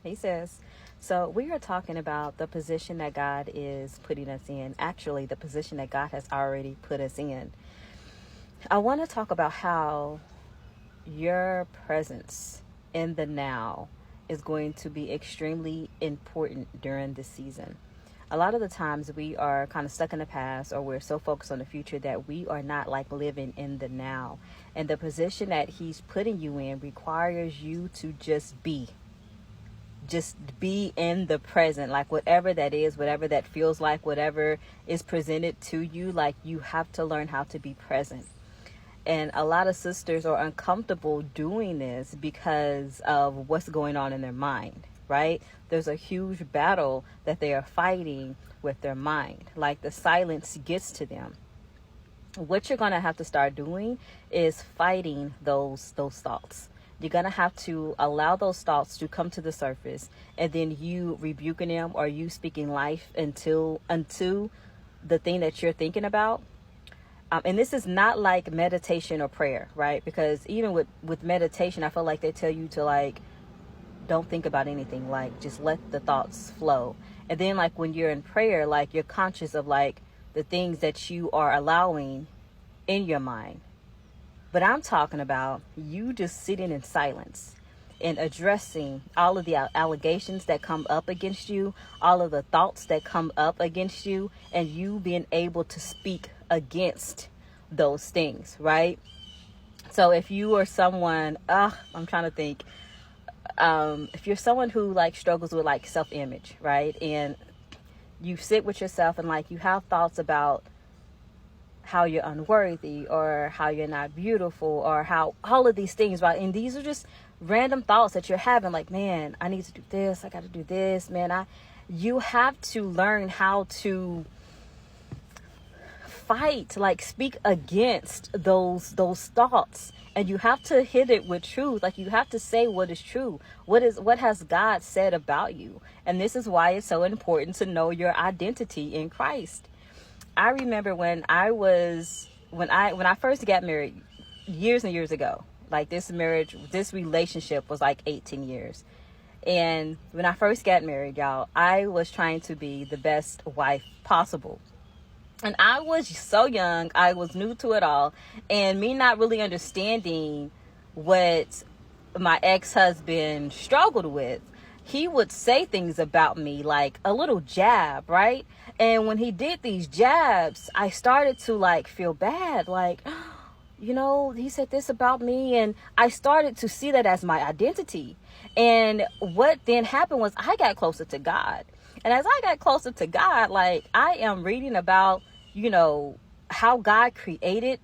He says, so we are talking about the position that God is putting us in. Actually, the position that God has already put us in. I want to talk about how your presence in the now is going to be extremely important during this season. A lot of the times we are kind of stuck in the past, or we're so focused on the future that we are not like living in the now. And the position that he's putting you in requires you to just be in the present, like whatever that is, whatever that feels like, whatever is presented to you, like you have to learn how to be present. And a lot of sisters are uncomfortable doing this because of what's going on in their mind, right? There's a huge battle that they are fighting with their mind. Like the silence gets to them. What you're going to have to start doing is fighting those thoughts. You're going to have to allow those thoughts to come to the surface, and then you rebuking them, or you speaking life unto the thing that you're thinking about. And this is not like meditation or prayer, right? Because even with meditation, I feel like they tell you to like, don't think about anything, like just let the thoughts flow. And then like when you're in prayer, like you're conscious of like the things that you are allowing in your mind. But I'm talking about you just sitting in silence and addressing all of the allegations that come up against you, all of the thoughts that come up against you, and you being able to speak against those things, right? So if you are someone, I'm trying to think, if you're someone who like struggles with like self-image, right? And you sit with yourself and like you have thoughts about how you're unworthy, or how you're not beautiful, or how all of these things, right? And these are just random thoughts that you're having, like, man, I need to do this, I got to do this, man. You have to learn how to fight, like speak against those thoughts, and you have to hit it with truth. Like you have to say what is true, what has God said about you. And this is why it's so important to know your identity in Christ. I remember when I first got married years and years ago, like this relationship was like 18 years. And when I first got married, y'all, I was trying to be the best wife possible. And I was so young, I was new to it all. And me not really understanding what my ex-husband struggled with, he would say things about me, like a little jab, right? And when he did these jabs, I started to like feel bad, like, he said this about me. And I started to see that as my identity. And what then happened was I got closer to God. And as I got closer to God, like I am reading about, how God created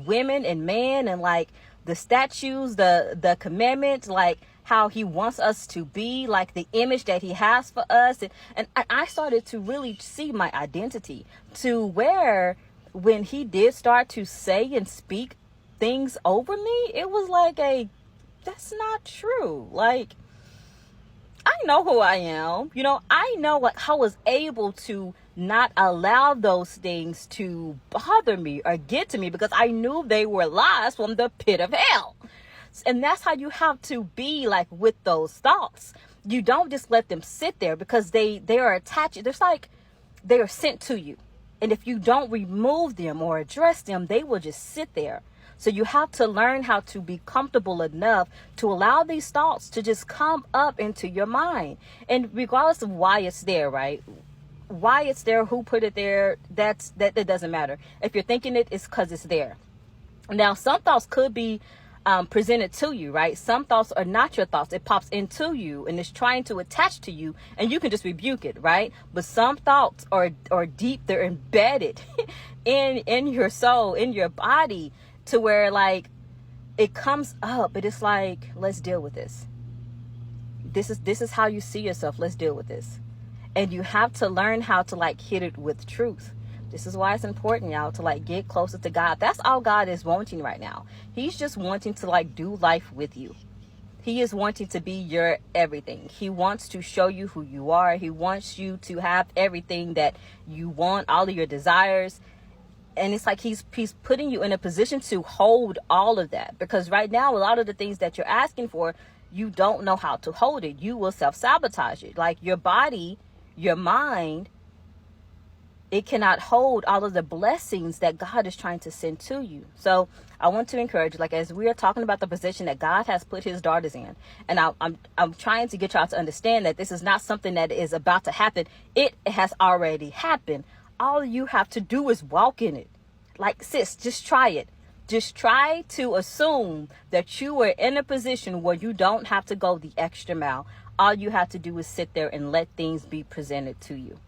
women and men, and like the statutes, the commandments, like how he wants us to be, like the image that he has for us. And I started to really see my identity, to where when he did start to say and speak things over me, it was like that's not true. Like, I know who I am. I know like I was able to not allow those things to bother me or get to me, because I knew they were lies from the pit of hell. And that's how you have to be like with those thoughts. You don't just let them sit there, because they are attached. It's like they are sent to you. And if you don't remove them or address them, they will just sit there. So you have to learn how to be comfortable enough to allow these thoughts to just come up into your mind. And regardless of why it's there, right? Why it's there, who put it there, that doesn't matter. If you're thinking it's because it's there. Now, some thoughts could be presented to you, right? Some thoughts are not your thoughts. It pops into you and it's trying to attach to you, and you can just rebuke it, right? But some thoughts are deep. They're embedded in your soul, in your body, to where like it comes up, but it's like, let's deal with this. This is how you see yourself. Let's deal with this. And you have to learn how to like hit it with truth. This is why it's important, y'all, to like get closer to God. That's all God is wanting right now. He's just wanting to like do life with you. He is wanting to be your everything. He wants to show you who you are. He wants you to have everything that you want, all of your desires. And it's like he's putting you in a position to hold all of that. Because right now, a lot of the things that you're asking for, you don't know how to hold it. You will self-sabotage it. Like your body, your mind, it cannot hold all of the blessings that God is trying to send to you. So I want to encourage you, like, as we are talking about the position that God has put his daughters in, and I'm trying to get y'all to understand that this is not something that is about to happen. It has already happened. All you have to do is walk in it. Like, sis, just try it. Just try to assume that you are in a position where you don't have to go the extra mile. All you have to do is sit there and let things be presented to you.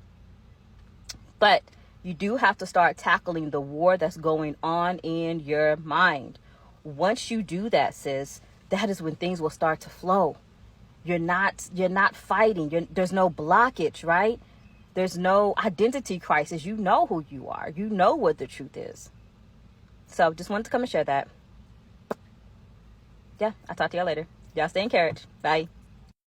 But you do have to start tackling the war that's going on in your mind. Once you do that, sis, that is when things will start to flow. You're not fighting. There's no blockage, right? There's no identity crisis. You know who you are. You know what the truth is. So just wanted to come and share that. Yeah, I'll talk to y'all later. Y'all stay encouraged. Bye.